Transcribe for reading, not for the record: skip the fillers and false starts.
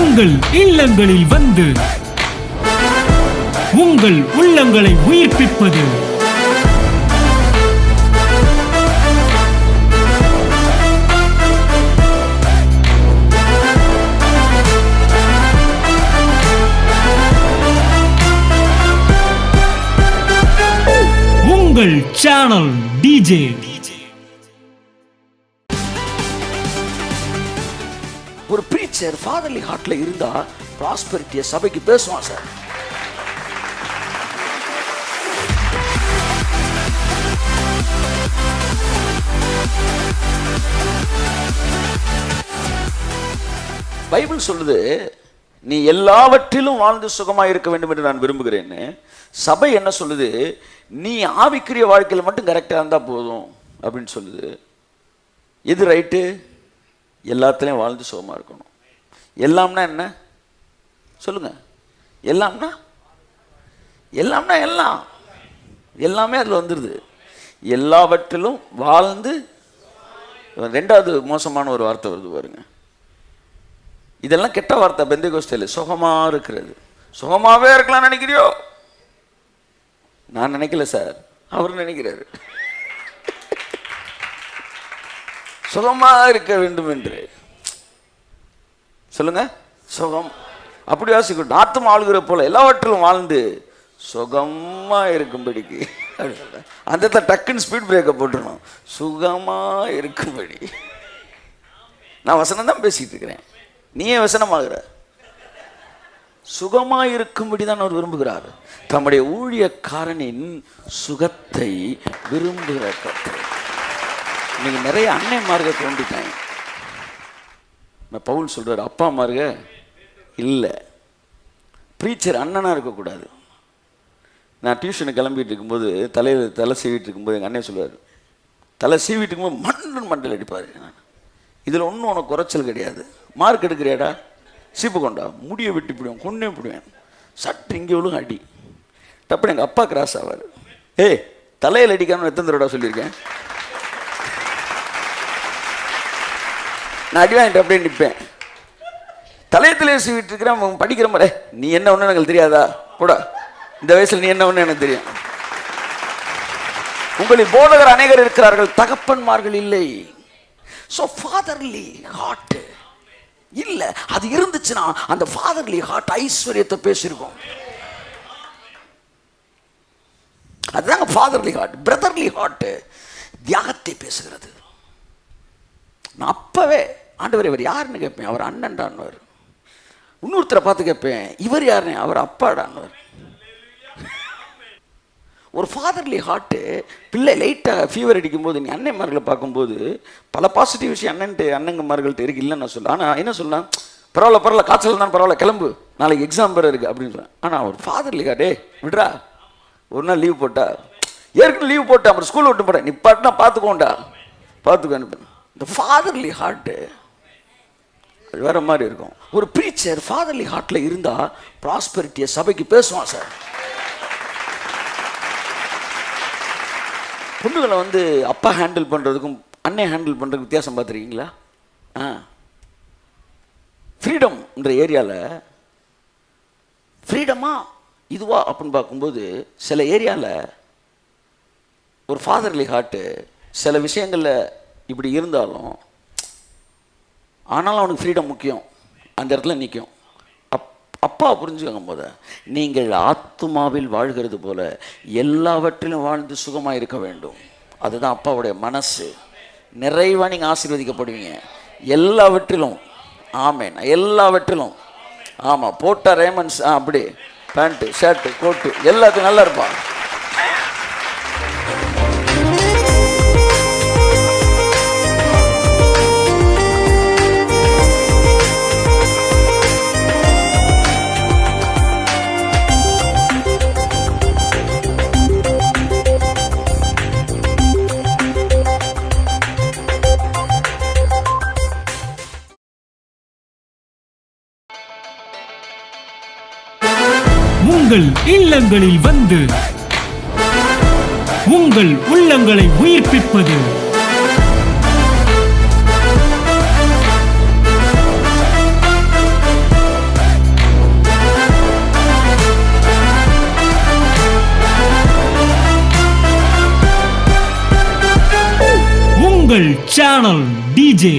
உங்கள் இல்லங்களில் வந்து உங்கள் உள்ளங்களை உயிர்ப்பிப்பது உங்கள் சேனல் டிஜே. ஒரு பிரீச்சர் ஃபாதர்லி ஹார்ட்ல இருந்தா ப்ராஸ்பெரிட்டியை சபைக்கு பேசுவான் சார். பைபிள் சொல்லுது, நீ எல்லாவற்றிலும் வாழ்ந்து சுகமாக இருக்க வேண்டும் என்று நான் விரும்புகிறேன்னு. சபை என்ன சொல்லுது, நீ ஆவிக்குரிய வாழ்க்கையில் மட்டும் கரெக்டாக இருந்தால் போதும் அப்படின்னு சொல்லுது. எது ரைட்டு? எல்லாத்துலேயும் வாழ்ந்து சுகமாக இருக்கணும். எல்லாம்னா என்ன சொல்லுங்க? எல்லாம்னா எல்லாம்னா எல்லாம், எல்லாமே அதில் வந்துடுது. எல்லாவற்றிலும் வாழ்ந்து. ரெண்டாவது மோசமான ஒரு வார்த்தை வருது பாருங்க. இதெல்லாம் கெட்ட வார்த்தை. பெந்தேகோஸ்தேல சுகமாக இருக்கிறது. சுகமாகவே இருக்கலாம் நினைக்கிறியோ? நான் நினைக்கல சார், அவர் நினைக்கிறாரு. சுகமாக இருக்க வேண்டும் என்று சொல்லுங்க. சுகம் அப்படி வாசிக்கட்டும். ஆத்தும் ஆளுகிற போல எல்லாவற்றிலும் வாழ்ந்து சுகமா இருக்கும்படிக்கு. அந்த டக்குன்னு ஸ்பீட் பிரேக்கை போட்டுருணும். சுகமா இருக்கும்படி. நான் வசனம் தான் பேசிட்டு இருக்கிறேன், நீயே வசனமாகிற. சுகமாக இருக்கும்படி தான் அவர் விரும்புகிறார். தம்முடைய ஊழியக்காரனின் சுகத்தை விரும்புகிற கர்த்தர். இன்னைக்கு நிறைய அன்னைமார்க தோண்டிட்டாங்க. பவுல் சொல்றார், அப்பா மார்க இல்லை. ப்ரீச்சர் அண்ணனாக இருக்கக்கூடாது. நான் டியூஷனுக்கு கிளம்பிட்டு இருக்கும்போது தலை சீவிட்டு இருக்கும்போது எங்கள் அண்ணன் சொல்லுவார், தலை சீவிட்டு இருக்கும்போது மண்டல் அடிப்பார். இதில் ஒன்றும் உனக்கு குறைச்சல் கிடையாது. மார்க் எடுக்கிறியாடா, சீப்பு கொண்டா, முடியை வெட்டி பிடிவேன், கொண்டே பிடிவேன், சட்டு இங்கே விழும் அடி. டப்புனு எங்கள் அப்பா கிராஸ் ஆவார். ஏய், தலையில் அடிக்காமல் எத்தனை தடவை சொல்லியிருக்கேன். நான் அடி வாங்கிட்டு அப்படியே நிற்பேன். தலையத்திலே சீவிட்டு இருக்கிறேன், படிக்கிற மாதிரி. நீ என்ன ஒன்று எனக்கு தெரியாதா? கூட இந்த வயசில் நீ என்ன ஒன்று எனக்கு தெரியும். உங்களில் போதகர் அநேகர் இருக்கிறார்கள், தகப்பன்மார்கள் இல்லை. ஸோ ஃபாதர்லி ஹார்ட் இல்லை. அது இருந்துச்சுன்னா அந்த ஃபாதர்லி ஹார்ட் ஐஸ்வர்யத்தை பேசியிருக்கோம். அதுதாங்க ஃபாதர்லி ஹார்ட். பிரதர்லி ஹார்ட் தியாகத்தை பேசுகிறது. நான் அப்பவே ஆண்டவர் இவர் யாருன்னு கேட்பேன், அவர் அண்ணன்டான்னுவார். இன்னொருத்தரை பார்த்து கேட்பேன், இவர் யாருன்னு, அவர் அப்பாடான்னுவார். ஒரு ஃபாதர்லி ஹார்ட்டு. பிள்ளை லைட்டாக ஃபீவர் அடிக்கும்போது நீ அண்ணன்மார்களை பார்க்கும்போது பல பாசிட்டிவ் விஷயம் அண்ணங்கமார்கள்ட்ட இருக்கு, இல்லைன்னு நான் சொல்ல. ஆனால் என்ன சொல்லலாம், பரவாயில்ல காய்ச்சல் தான் பரவாயில்ல, கிளம்பு, நாளைக்கு எக்ஸாம் வேறு இருக்குது அப்படின்னு சொல்லுவேன். ஆனால் ஒரு ஃபாதர்லி ஹார்ட்டே விட்றா, ஒரு நாள் லீவ் போட்டா, ஏற்கனவே லீவ் போட்டா, அப்புறம் ஸ்கூல் விட்டு போட்டேன், நீ பாட்டுனா பார்த்துக்கோண்டா, பார்த்துக்கோ. இந்த ஃபாதர்லி ஹார்ட்டு அது வேற மாதிரி இருக்கும். ஒரு ப்ரீச்சர் ஃபாதர்லி ஹார்ட்டில் இருந்தால் ப்ராஸ்பெரிட்டியை சபைக்கு பேசுவான் சார். பொண்ணுகளை அப்பா ஹேண்டில் பண்ணுறதுக்கும் அண்ணன் ஹேண்டில் பண்ணுறதுக்கு வித்தியாசம் பார்த்துருக்கீங்களா? ஃப்ரீடம்ன்ற ஏரியாவில் ஃப்ரீடமா இதுவா அப்படின்னு பார்க்கும்போது சில ஏரியாவில் ஒரு ஃபாதர்லி ஹார்ட்டு சில விஷயங்களில் இப்படி இருந்தாலும் ஆனாலும் அவனுக்கு ஃப்ரீடம் முக்கியம், அந்த இடத்துல நிற்கும். அப்பா புரிஞ்சுக்கோங்க, போத நீங்கள் ஆத்துமாவில் வாழ்கிறது போல எல்லாவற்றிலும் வாழ்ந்து சுகமாக இருக்க வேண்டும். அதுதான் அப்பாவுடைய மனசு. நிறைவாக நீங்கள் ஆசீர்வதிக்கப்படுவீங்க எல்லாவற்றிலும். ஆமேன், எல்லாவற்றிலும். ஆமாம், போட்ட ரேமன்ஸ் அப்படி பேண்ட்டு ஷர்ட்டு கோட்டு எல்லாத்துக்கும் நல்லா இருப்பான். உங்கள் இல்லங்களில் வந்து உங்கள் உள்ளங்களை உயிர்ப்பிப்பது உங்கள் சேனல் டிஜே